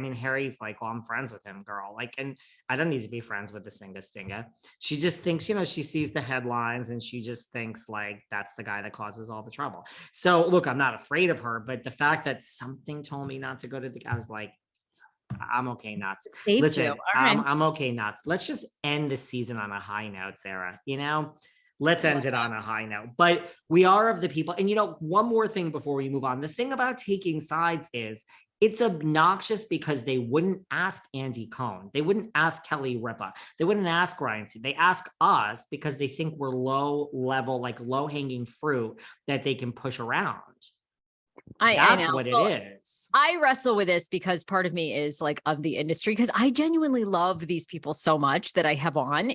mean, Harry's like, well, I'm friends with him, girl. Like, and I don't need to be friends with the Singa Stinga. She just thinks, she sees the headlines and she just thinks like that's the guy that causes all the trouble. So look, I'm not afraid of her, but the fact that something told me not to go to I was like, I'm okay, nuts. Listen, I'm okay, nuts. Let's just end the season on a high note, Sarah. Let's end it on a high note. But we are of the people. And one more thing before we move on. The thing about taking sides is it's obnoxious because they wouldn't ask Andy Cohen. They wouldn't ask Kelly Ripa. They wouldn't ask Ryan. They ask us because they think we're low level, like low hanging fruit that they can push around. That's what it is. I wrestle with this because part of me is like of the industry, because I genuinely love these people so much that I have on,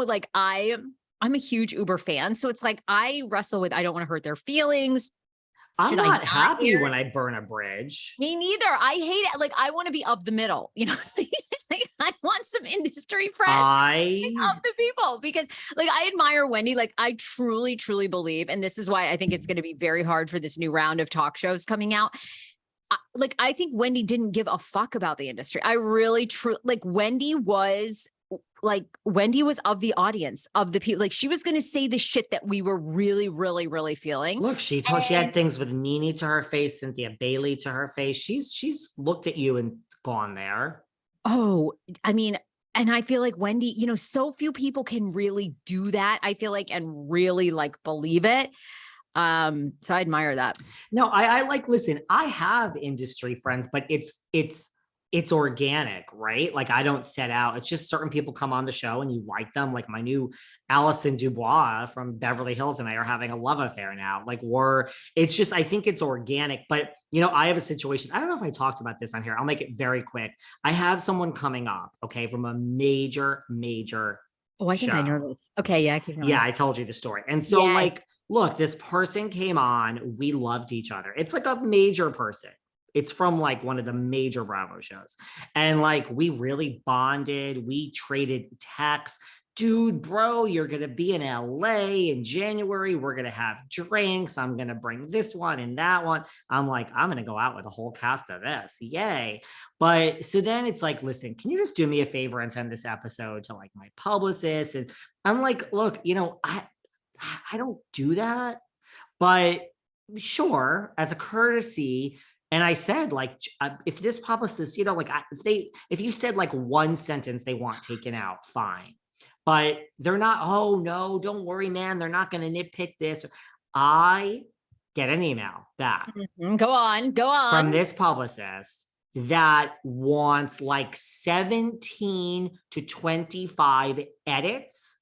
like I'm a huge Uber fan. So it's like, I wrestle with, I don't want to hurt their feelings. I'm not happy when I burn a bridge. Me neither. I hate it. Like, I want to be of the middle, like, I want some industry friends of the people, because like, I admire Wendy. Like, I truly, truly believe, and this is why I think it's going to be very hard for this new round of talk shows coming out. Like, I think Wendy didn't give a fuck about the industry. I really, like, Wendy was of the audience, of the people. Like, she was going to say the shit that we were really, really, really feeling. Look, she had things with Nene to her face, Cynthia Bailey to her face. She's looked at you and gone there. Oh, I mean, and I feel like Wendy, so few people can really do that, I feel like, and really like believe it. So I admire that. No, I like, listen, I have industry friends, but it's organic, right? Like, I don't set out. It's just certain people come on the show and you like them. Like, my new Allison Dubois from Beverly Hills and I are having a love affair now. Like, it's just, I think it's organic. But, I have a situation. I don't know if I talked about this on here. I'll make it very quick. I have someone coming up, okay, from a major Oh, I think I know this. Okay, yeah. Yeah, I told you the story. And so like, look, this person came on. We loved each other. It's like a major person. It's from like one of the major Bravo shows. And like, we really bonded. We traded texts. Dude, bro, you're going to be in LA in January. We're going to have drinks. I'm going to bring this one and that one. I'm like, I'm going to go out with a whole cast of this. Yay. But so then it's like, listen, can you just do me a favor and send this episode to like my publicist? And I'm like, look, I don't do that, but sure, as a courtesy. And I said, like, if this publicist, like, if you said like one sentence they want taken out, fine. But they're not, oh no, don't worry, man. They're not going to nitpick this. I get an email back. Go on. From this publicist that wants like 17 to 25 edits.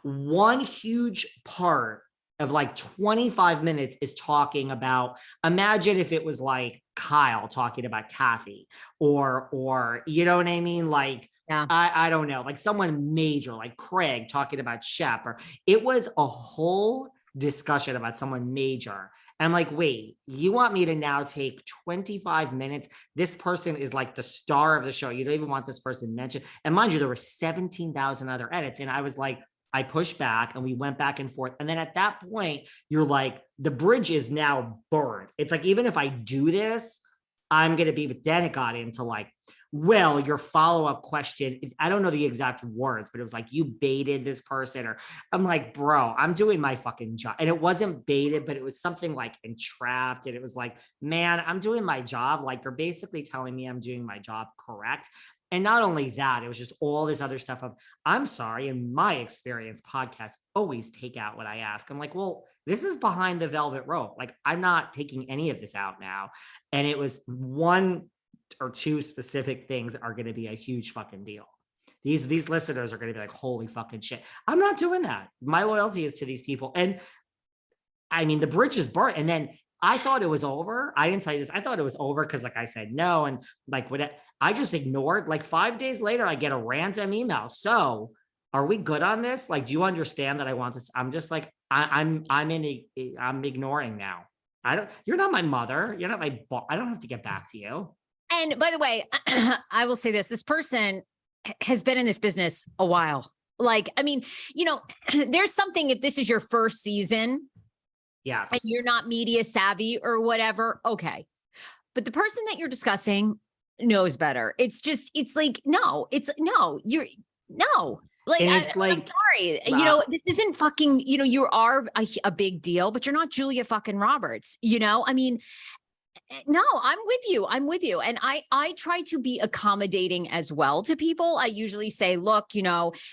One huge part of like 25 minutes is talking about, imagine if it was like Kyle talking about Kathy or you know what I mean? Like, yeah. I don't know, like someone major, like Craig talking about Shep, or it was a whole discussion about someone major. And I'm like, wait, you want me to now take 25 minutes? This person is like the star of the show. You don't even want this person mentioned. And mind you, there were 17,000 other edits. And I was like, I pushed back and we went back and forth. And then at that point, you're like, the bridge is now burned. It's like, even if I do this, I'm going to be, but then it got into like, well, your follow-up question, I don't know the exact words, but it was like, you baited this person, or I'm like, bro, I'm doing my fucking job. And it wasn't baited, but it was something like entrapped. And it was like, man, I'm doing my job. Like, you're basically telling me I'm doing my job correct. And not only that, it was just all this other stuff of, I'm sorry, in my experience, podcasts always take out what I ask. I'm like, well, this is behind the velvet rope. Like, I'm not taking any of this out now. And it was one or two specific things are going to be a huge fucking deal. These listeners are going to be like, holy fucking shit. I'm not doing that. My loyalty is to these people. And I mean, the bridge is burnt. And then I thought it was over. I didn't tell you this. I thought it was over because like I said no. And like what I just ignored. Like 5 days later, I get a random email. So are we good on this? Like, do you understand that I want this? I'm just like, I'm ignoring now. You're not my mother. You're not my boss. I don't have to get back to you. And by the way, I will say this person has been in this business a while. Like, I mean, there's something, if this is your first season, yes, and you're not media savvy or whatever, okay. But the person that you're discussing knows better. It's like, no. Like, and it's I'm like, sorry, this isn't fucking, you are a big deal, but you're not Julia fucking Roberts, I mean, no, I'm with you. And I try to be accommodating as well to people. I usually say, look,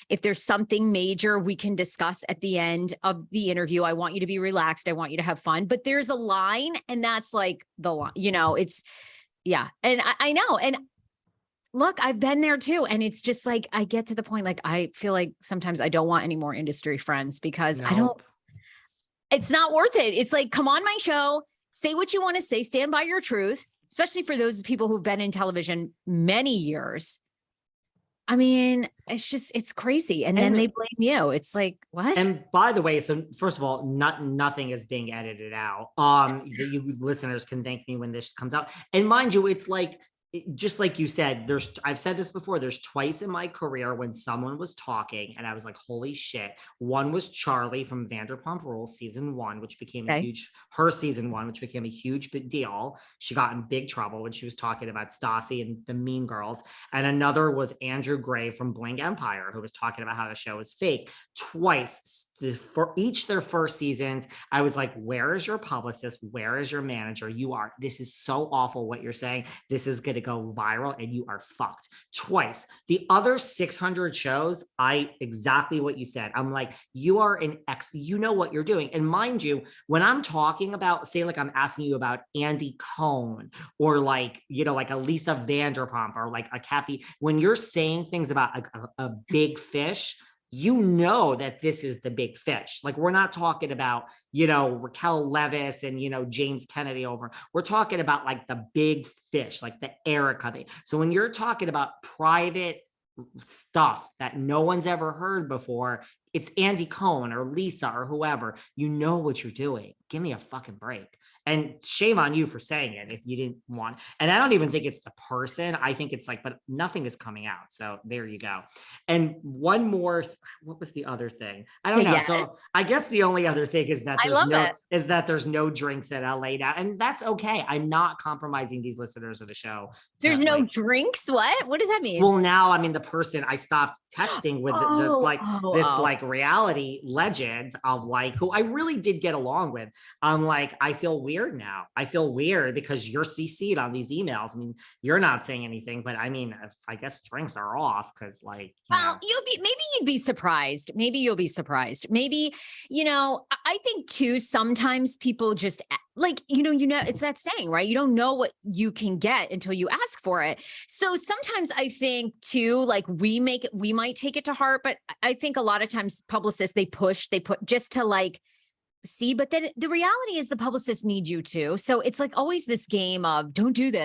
if there's something major we can discuss at the end of the interview, I want you to be relaxed. I want you to have fun, but there's a line, and that's like the line, it's, yeah. And I know. And look, I've been there too. And it's just like, I get to the point, like, I feel like sometimes I don't want any more industry friends because it's not worth it. It's like, come on my show, say what you want to say, stand by your truth, especially for those people who've been in television many years. I mean, it's crazy. And then they blame you. It's like, what? And by the way, so first of all, nothing is being edited out. You listeners can thank me when this comes out. And mind you, it's like, just like you said, I've said this before, there's twice in my career when someone was talking and I was like, holy shit. One was Charlie from Vanderpump Rules season 1, which became her season 1, which became a huge big deal. She got in big trouble when she was talking about Stassi and the Mean Girls. And another was Andrew Gray from Bling Empire, who was talking about how the show is fake. Twice, for each their first seasons, I was like, where is your publicist? Where is your manager? This is so awful what you're saying. This is going to go viral and you are fucked. Twice. The other 600 shows, exactly what you said. I'm like, you are you know what you're doing. And mind you, when I'm talking about, say, like I'm asking you about Andy Cohen or like, like a Lisa Vanderpump or like a Kathy, when you're saying things about a big fish, that this is the big fish. Like, we're not talking about, Raquel Leviss and, James Kennedy over. We're talking about like the big fish, like the Erica thing. So when you're talking about private stuff that no one's ever heard before, it's Andy Cohen or Lisa or whoever, you know what you're doing. Give me a fucking break. And shame on you for saying it if you didn't want. And I don't even think it's the person. I think it's like, but nothing is coming out. So there you go. And one more, what was the other thing? I don't know. Yeah. So I guess the only other thing is that there's no drinks at LA now. And that's okay. I'm not compromising these listeners of the show. There's no drinks? What does that mean? Well, now, I mean, the person I stopped texting with like reality legend of like, who I really did get along with. I'm like, I feel weird now. I feel weird because you're CC'd on these emails. I mean, you're not saying anything, but I mean, I guess drinks are off because like, maybe you'd be surprised. Maybe you'll be surprised. Maybe, I think too, sometimes people just like, it's that saying, right? You don't know what you can get until you ask for it. So sometimes I think too, like we might take it to heart, but I think a lot of times publicists, they put just to like, see, but then the reality is the publicists need you too. So it's like always this game of don't do this.